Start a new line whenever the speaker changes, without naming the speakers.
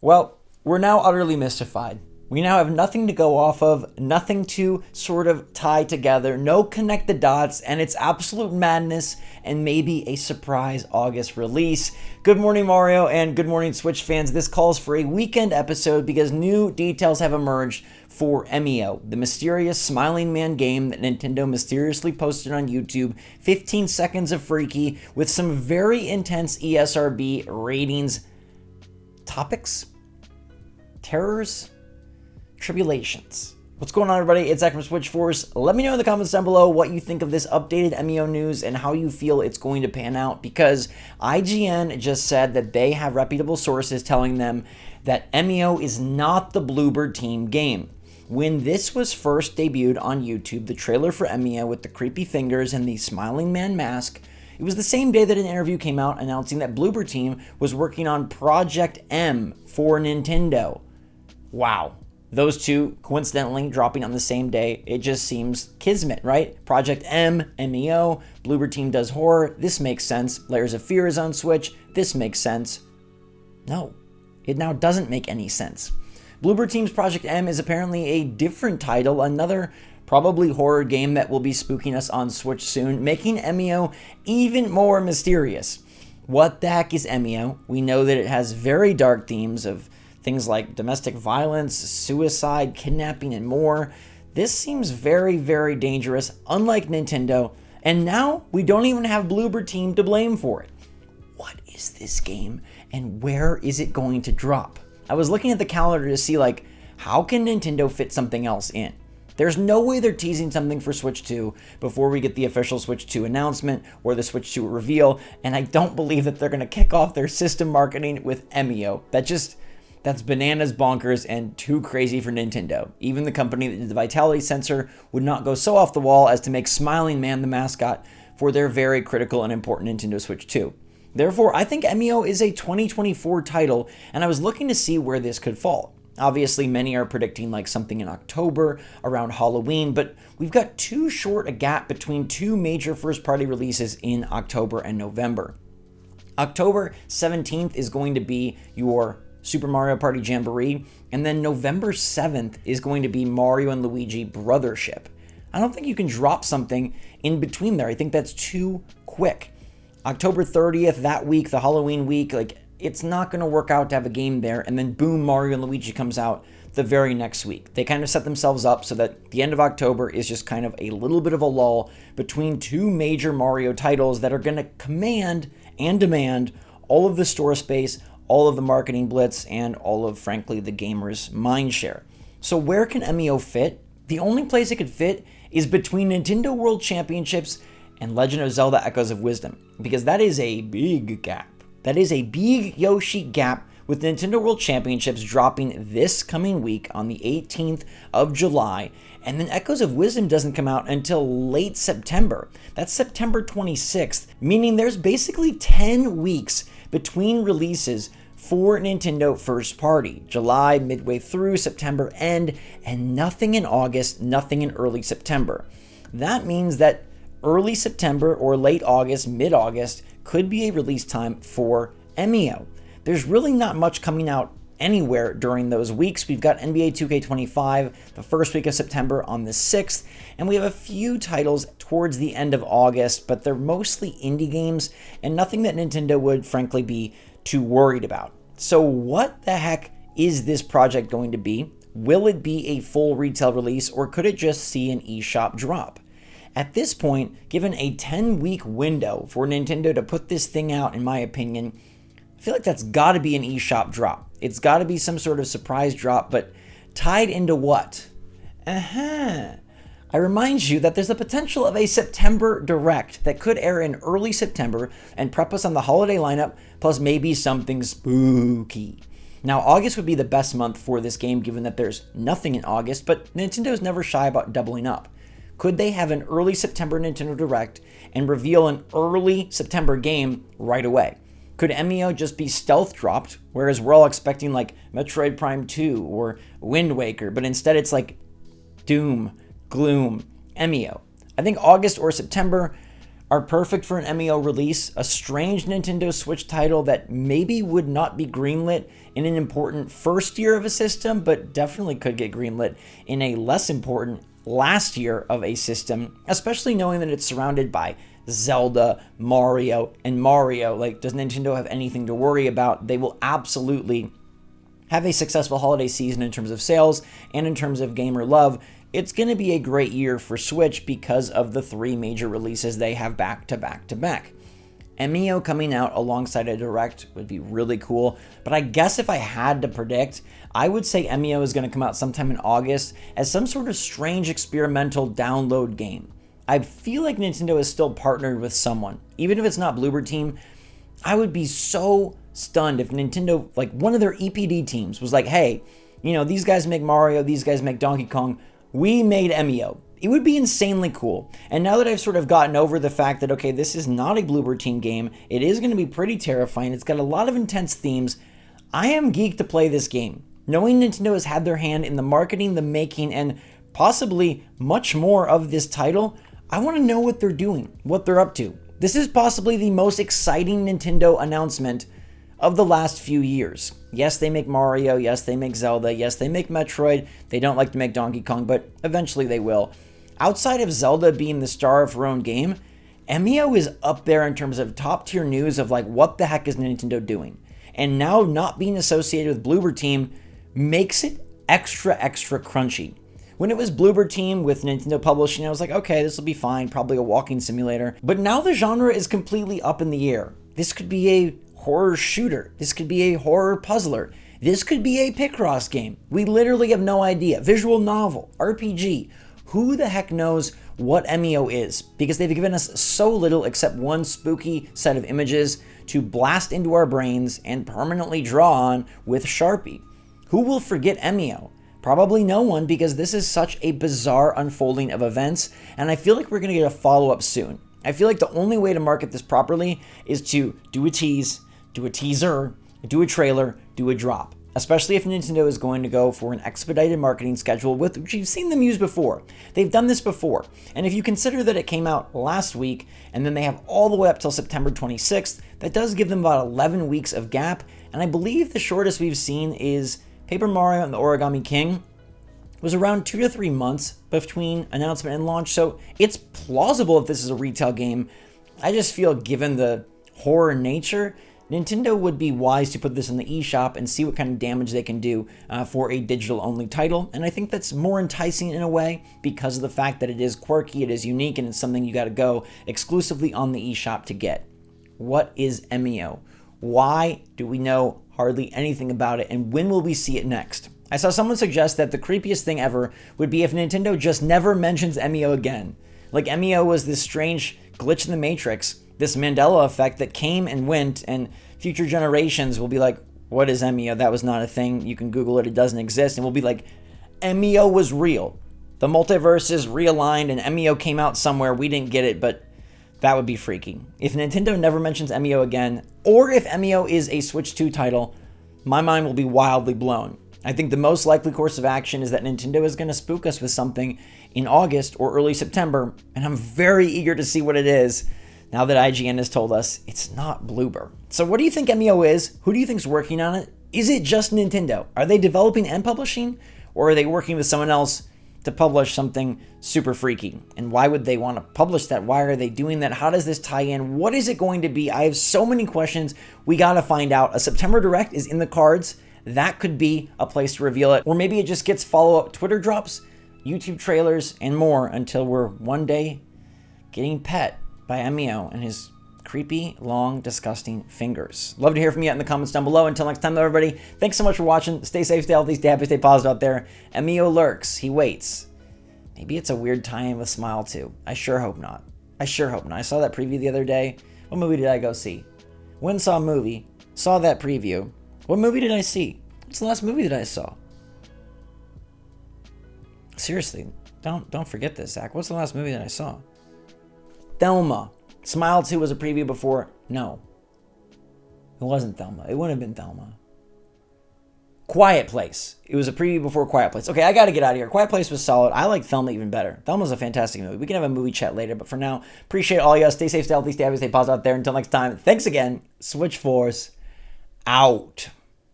Well, we're now utterly mystified. We now have nothing to go off of, nothing to sort of tie together, no connect the dots, and it's absolute madness and maybe a surprise August release. Good morning, Mario, and good morning, Switch fans. This calls for a weekend episode because new details have emerged for MEO, the mysterious Smiling Man game that Nintendo mysteriously posted on YouTube. 15 seconds of freaky with some very intense ESRB ratings. Topics? Terrors? Tribulations. What's going on, everybody? It's Zach from SwitchForce. Let me know in the comments down below what you think of this updated MEO news and how you feel it's going to pan out, because IGN just said that they have reputable sources telling them that MEO is not the Bluebird team game. When this was first debuted on YouTube, the trailer for MEO with the creepy fingers and the smiling man mask, it was the same day that an interview came out announcing that Bluebird team was working on Project M for Nintendo. Wow. Those two coincidentally dropping on the same day, it just seems kismet, right? Project M, MEO, Bluebird team does horror, this makes sense. Layers of Fear is on Switch, this makes sense. No, it now doesn't make any sense. Bluebird team's Project M is apparently a different title, another probably horror game that will be spooking us on Switch soon, making MEO even more mysterious. What the heck is MEO? We know that it has very dark themes of things like domestic violence, suicide, kidnapping, and more. This seems very, very dangerous, unlike Nintendo, and now we don't even have Bluebird team to blame for it. What is this game, and where is it going to drop? I was looking at the calendar to see, how can Nintendo fit something else in? There's no way they're teasing something for Switch 2 before we get the official Switch 2 announcement or the Switch 2 reveal, and I don't believe that they're going to kick off their system marketing with MEO. That's bananas, bonkers, and too crazy for Nintendo. Even the company that did the Vitality sensor would not go so off the wall as to make Smiling Man the mascot for their very critical and important Nintendo Switch 2. Therefore, I think MEO is a 2024 title, and I was looking to see where this could fall. Obviously, many are predicting something in October, around Halloween, but we've got too short a gap between two major first-party releases in October and November. October 17th is going to be your Super Mario Party Jamboree, and then November 7th is going to be Mario and Luigi Brothership. I don't think you can drop something in between there. I think that's too quick. October 30th, that week, the Halloween week, it's not going to work out to have a game there, and then boom, Mario and Luigi comes out the very next week. They kind of set themselves up so that the end of October is just kind of a little bit of a lull between two major Mario titles that are going to command and demand all of the store space, all of the marketing blitz, and all of, frankly, the gamers' mind share. So where can MEO fit? The only place it could fit is between Nintendo World Championships and Legend of Zelda Echoes of Wisdom, because that is a big gap. That is a big Yoshi gap, with Nintendo World Championships dropping this coming week on the 18th of July, and then Echoes of Wisdom doesn't come out until late September. That's September 26th, meaning there's basically 10 weeks between releases for Nintendo first party. July midway through, September end, and nothing in August, nothing in early September. That means that early September or late August, mid-August could be a release time for MEO. There's really not much coming out anywhere during those weeks. We've got NBA 2K25 the first week of September on the 6th, and we have a few titles towards the end of August, but they're mostly indie games and nothing that Nintendo would frankly be too worried about. So what the heck is this project going to be? Will it be a full retail release, or could it just see an eShop drop? At this point, given a 10-week window for Nintendo to put this thing out, in my opinion, I feel like that's got to be an eShop drop. It's got to be some sort of surprise drop, but tied into what? I remind you that there's the potential of a September Direct that could air in early September and prep us on the holiday lineup, plus maybe something spooky. Now, August would be the best month for this game, given that there's nothing in August, but Nintendo's never shy about doubling up. Could they have an early September Nintendo Direct and reveal an early September game right away? Could MEO just be stealth dropped, whereas we're all expecting Metroid Prime 2 or Wind Waker, but instead it's Doom, Gloom, MEO? I think August or September are perfect for an MEO release, a strange Nintendo Switch title that maybe would not be greenlit in an important first year of a system, but definitely could get greenlit in a less important last year of a system, especially knowing that it's surrounded by Zelda, Mario, and Mario. Like, does Nintendo have anything to worry about? They will absolutely have a successful holiday season in terms of sales and in terms of gamer love. It's going to be a great year for Switch because of the 3 major releases they have back to back to back. MEO coming out alongside a Direct would be really cool, but I guess if I had to predict, I would say MEO is going to come out sometime in August as some sort of strange experimental download game. I feel like Nintendo is still partnered with someone. Even if it's not Bloober Team, I would be so stunned if Nintendo, like one of their EPD teams, was like, hey, you know, these guys make Mario, these guys make Donkey Kong, we made MEO. It would be insanely cool. And now that I've sort of gotten over the fact that, okay, this is not a Bloober Team game, it is going to be pretty terrifying, it's got a lot of intense themes, I am geeked to play this game. Knowing Nintendo has had their hand in the marketing, the making, and possibly much more of this title, I want to know what they're doing, what they're up to. This is possibly the most exciting Nintendo announcement of the last few years. Yes, they make Mario, yes, they make Zelda, yes, they make Metroid, they don't like to make Donkey Kong, but eventually they will. Outside of Zelda being the star of her own game, MEO is up there in terms of top tier news of like, what the heck is Nintendo doing? And now not being associated with Bloober Team makes it extra crunchy. When it was Bloober Team with Nintendo Publishing, I was like, okay, this will be fine, probably a walking simulator. But now the genre is completely up in the air. This could be a horror shooter. This could be a horror puzzler. This could be a Picross game. We literally have no idea. Visual novel, RPG. Who the heck knows what MEO is? Because they've given us so little except one spooky set of images to blast into our brains and permanently draw on with Sharpie. Who will forget MEO? Probably no one, because this is such a bizarre unfolding of events, and I feel like we're going to get a follow-up soon. I feel like the only way to market this properly is to do a tease, do a teaser, do a trailer, do a drop. Especially if Nintendo is going to go for an expedited marketing schedule, which you've seen them use before. They've done this before. And if you consider that it came out last week, and then they have all the way up till September 26th, that does give them about 11 weeks of gap. And I believe the shortest we've seen is Paper Mario and the Origami King was around 2 to 3 months between announcement and launch. So it's plausible if this is a retail game. I just feel, given the horror nature, Nintendo would be wise to put this in the eShop and see what kind of damage they can do for a digital-only title. And I think that's more enticing in a way because of the fact that it is quirky, it is unique, and it's something you got to go exclusively on the eShop to get. What is MEO? Why do we know hardly anything about it, and when will we see it next? I saw someone suggest that the creepiest thing ever would be if Nintendo just never mentions MEO again. Like MEO was this strange glitch in the Matrix, this Mandela effect that came and went, and future generations will be like, what is MEO? That was not a thing. You can Google it. It doesn't exist. And we'll be like, MEO was real. The multiverse is realigned and MEO came out somewhere. We didn't get it, but that would be freaky. If Nintendo never mentions MEO again, or if MEO is a Switch 2 title, my mind will be wildly blown. I think the most likely course of action is that Nintendo is going to spook us with something in August or early September, and I'm very eager to see what it is now that IGN has told us it's not Bloober. So what do you think MEO is? Who do you think's working on it? Is it just Nintendo? Are they developing and publishing? Or are they working with someone else to publish something super freaky? And why would they want to publish that? Why are they doing that? How does this tie in? What is it going to be? I have so many questions. We got to find out. A September Direct is in the cards. That could be a place to reveal it. Or maybe it just gets follow-up Twitter drops, YouTube trailers, and more until we're one day getting pet by MEO and his creepy, long, disgusting fingers. Love to hear from you in the comments down below. Until next time, though, everybody, thanks so much for watching. Stay safe, stay healthy, stay happy, stay positive out there. MEO lurks. He waits. Maybe it's a weird tie-in with Smile 2. I sure hope not. I sure hope not. I saw that preview the other day. What movie did I go see? Went and saw a movie. Saw that preview. What movie did I see? What's the last movie that I saw? Seriously, don't forget this, Zach. What's the last movie that I saw? Thelma. Smile 2 was a preview before. No. It wasn't Thelma. It wouldn't have been Thelma. Quiet Place. It was a preview before Quiet Place. Okay, I got to get out of here. Quiet Place was solid. I like Thelma even better. Thelma's a fantastic movie. We can have a movie chat later, but for now, appreciate all y'all. Stay safe, stay healthy, stay happy, stay positive out there. Until next time, thanks again. SwitchForce out.